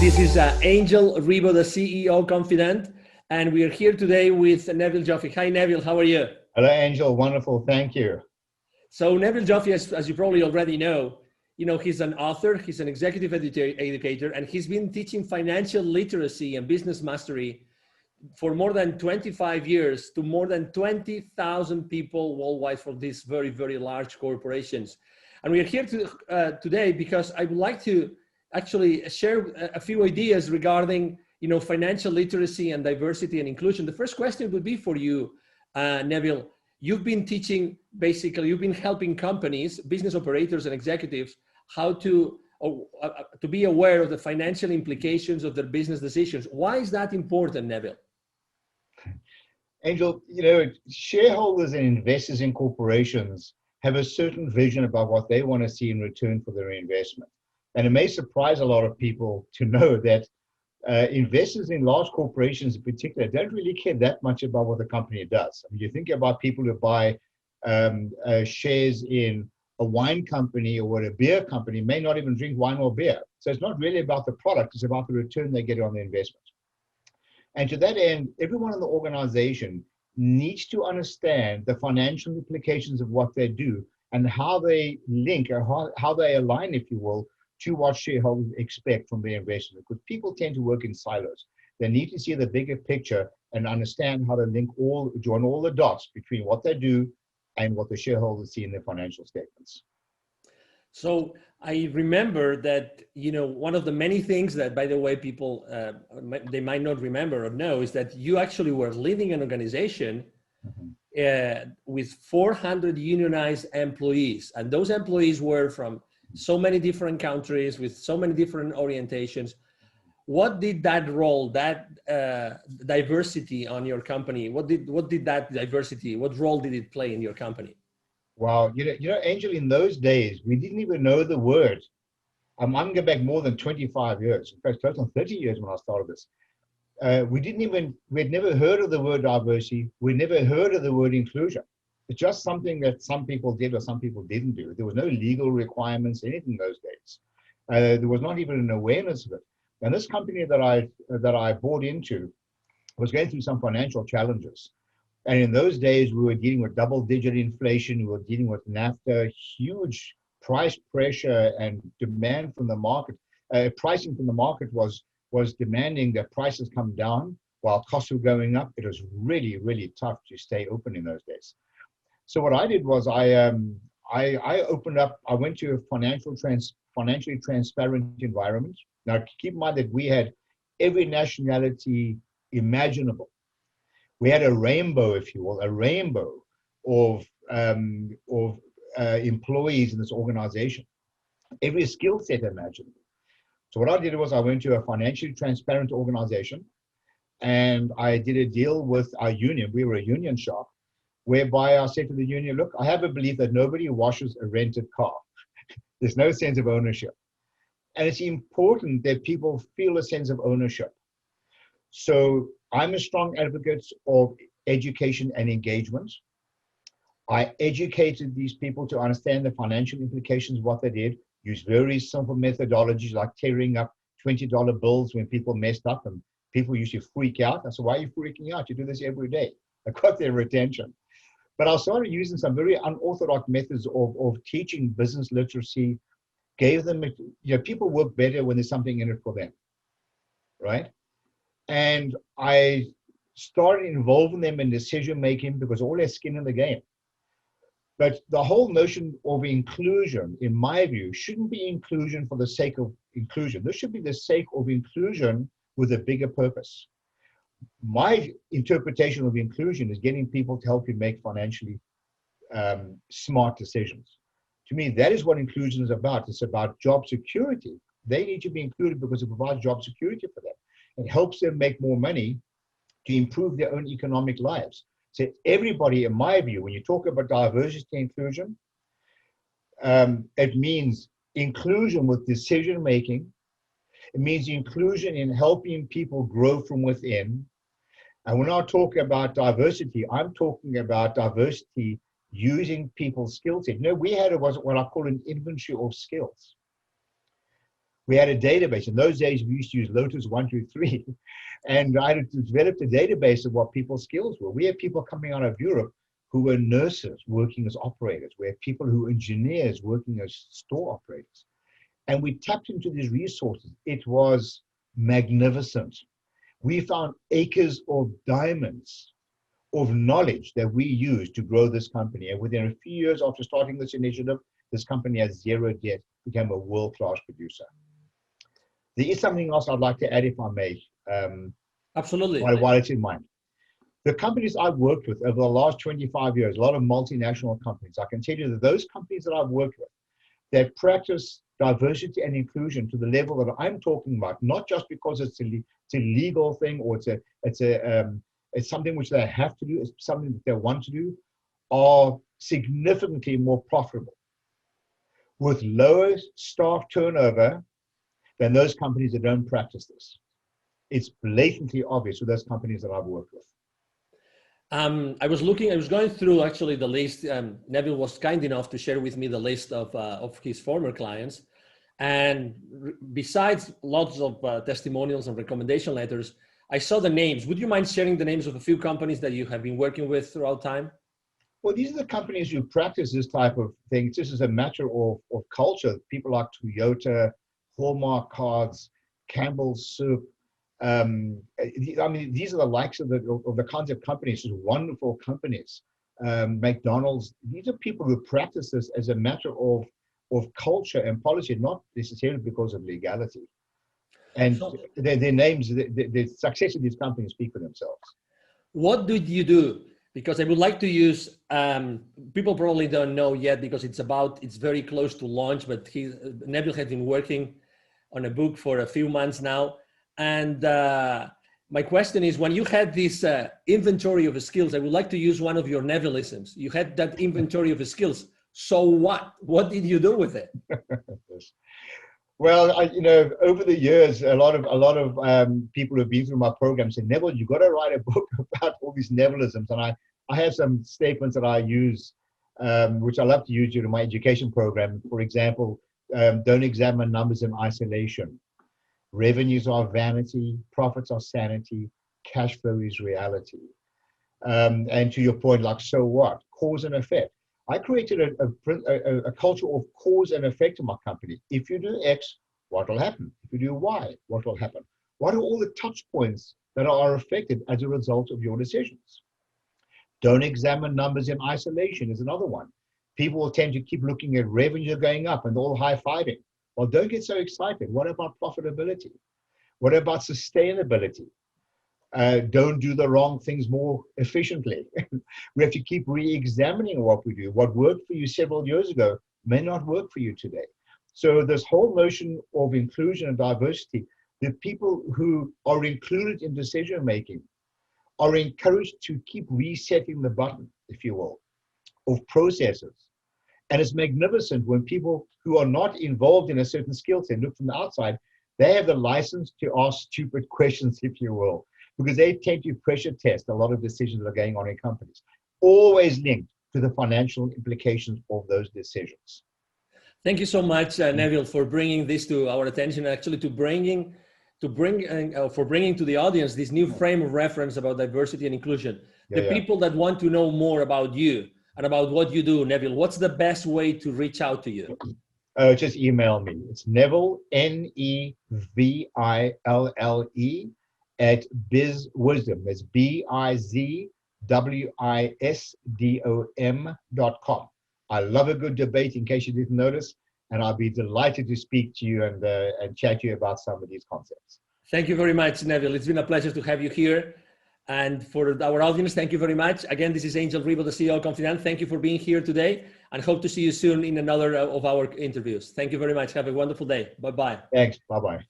This is Angel Ribo, the CEO Confident, and we are here today with Neville Joffe. Hi, Neville. How are you? Hello, Angel. Wonderful. Thank you. So Neville Joffe, as you probably already know, he's an author, he's an executive educator, and he's been teaching financial literacy and business mastery for more than 25 years to more than 20,000 people worldwide for these very, very large corporations. And we are here today because I would like to actually share a few ideas regarding financial literacy and diversity and inclusion. The first question would be for you, Neville. You've been teaching, basically, you've been helping companies, business operators and executives how to be aware of the financial implications of their business decisions. Why is that important, Neville? Angel, shareholders and investors in corporations have a certain vision about what they want to see in return for their investment. And it may surprise a lot of people to know that investors in large corporations in particular don't really care that much about what the company does. I mean, you think about people who buy shares in a wine company or a beer company may not even drink wine or beer. So it's not really about the product, it's about the return they get on the investment. And to that end, everyone in the organization needs to understand the financial implications of what they do and how they link or how they align, if you will, to what shareholders expect from their investment. Because people tend to work in silos. They need to see the bigger picture and understand how to join all the dots between what they do and what the shareholders see in their financial statements. So I remember that, one of the many things that, by the way, people, they might not remember or know is that you actually were leading an organization with 400 unionized employees. And those employees were from so many different countries with so many different orientations. What did that role, that diversity on your company, what role did it play in your company? Wow, Angel, in those days, we didn't even know the word. I'm going back more than 25 years. In fact, close on 30 years when I started this. We'd never heard of the word diversity. We'd never heard of the word inclusion. It's just something that some people did or some people didn't do. There was no legal requirements, anything in those days. There was not even an awareness of it. And this company that I bought into was going through some financial challenges. And in those days, we were dealing with double-digit inflation. We were dealing with NAFTA, huge price pressure and demand from the market. Pricing from the market was demanding that prices come down while costs were going up. It was really, really tough to stay open in those days. So what I did was I opened up. I went to a financially transparent environment. Now, keep in mind that we had every nationality imaginable. We had a rainbow, if you will, of employees in this organization, every skill set imaginable. So what I did was I went to a financially transparent organization, and I did a deal with our union. We were a union shop, whereby I said to the union, look, I have a belief that nobody washes a rented car. There's no sense of ownership. And it's important that people feel a sense of ownership. So I'm a strong advocate of education and engagement. I educated these people to understand the financial implications of what they did, use very simple methodologies like tearing up $20 bills when people messed up, and people used to freak out. I said, why are you freaking out? You do this every day. I got their attention. But I started using some very unorthodox methods of teaching business literacy, gave them, people work better when there's something in it for them, right? And I started involving them in decision-making because all their skin in the game. But the whole notion of inclusion, in my view, shouldn't be inclusion for the sake of inclusion. This should be the sake of inclusion with a bigger purpose. My interpretation of inclusion is getting people to help you make financially smart decisions. To me, that is what inclusion is about. It's about job security. They need to be included because it provides job security for them. It helps them make more money to improve their own economic lives. So everybody, in my view, when you talk about diversity and inclusion, it means inclusion with decision-making. It means inclusion in helping people grow from within. And when I talk about diversity, I'm talking about diversity using people's skill set. We had what I call an inventory of skills. We had a database. In those days, we used to use Lotus 123. And I had developed a database of what people's skills were. We had people coming out of Europe who were nurses working as operators. We had people who were engineers working as store operators. And we tapped into these resources. It was magnificent. We found acres of diamonds of knowledge that we used to grow this company. And within a few years after starting this initiative, this company has zero debt, became a world-class producer. There is something else I'd like to add, if I may. Absolutely. While it's in mind. The companies I've worked with over the last 25 years, a lot of multinational companies, I can tell you that those companies that I've worked with that practice diversity and inclusion to the level that I'm talking about, not just because it's a legal thing or it's something which they have to do, it's something that they want to do, are significantly more profitable with lower staff turnover than those companies that don't practice this. It's blatantly obvious with those companies that I've worked with. I was going through actually the list. Neville was kind enough to share with me the list of his former clients. And besides lots of testimonials and recommendation letters, I saw the names. Would you mind sharing the names of a few companies that you have been working with throughout time? Well, these are the companies who practice this type of thing. This is a matter of culture. People like Toyota, Hallmark Cards, Campbell's Soup. I mean, these are the likes of the kinds of companies, just wonderful companies. McDonald's, these are people who practice this as a matter of culture and policy, not necessarily because of legality. And so, their names, the success of these companies speak for themselves. What did you do? Because I would like to use, people probably don't know yet because it's very close to launch, but Neville has been working on a book for a few months now. And my question is, when you had this inventory of skills, I would like to use one of your Nevillisms. You had that inventory of skills. So what? What did you do with it? Well, over the years, a lot of people who have been through my program said, Neville, you got to write a book about all these Nevillisms. And I have some statements that I use, which I love to use during my education program. For example, don't examine numbers in isolation. Revenues are vanity, profits are sanity, cash flow is reality. And to your point, like, so what? Cause and effect. I created a culture of cause and effect in my company. If you do X, what will happen? If you do Y, what will happen? What are all the touch points that are affected as a result of your decisions? Don't examine numbers in isolation is another one. People will tend to keep looking at revenue going up and all high-fiving. Well, don't get so excited. What about profitability? What about sustainability? Don't do the wrong things more efficiently. We have to keep re-examining what we do. What worked for you several years ago may not work for you today. So this whole notion of inclusion and diversity, the people who are included in decision-making are encouraged to keep resetting the button, if you will, of processes. And it's magnificent when people who are not involved in a certain skill set look from the outside, they have the license to ask stupid questions, if you will, because they tend to pressure test a lot of decisions that are going on in companies, always linked to the financial implications of those decisions. Thank you so much, Neville, for bringing this to our attention, actually for bringing to the audience this new frame of reference about diversity and inclusion. People that want to know more about you and about what you do, Neville, what's the best way to reach out to you? Just email me. It's Neville, Neville, at BizWisdom. That's BizWisdom.com. I love a good debate, in case you didn't notice, and I'll be delighted to speak to you and chat to you about some of these concepts. Thank you very much, Neville. It's been a pleasure to have you here. And for our audience, thank you very much. Again, this is Angel Ribo, the CEO of Confident. Thank you for being here today, and hope to see you soon in another of our interviews. Thank you very much. Have a wonderful day. Bye-bye. Thanks. Bye-bye.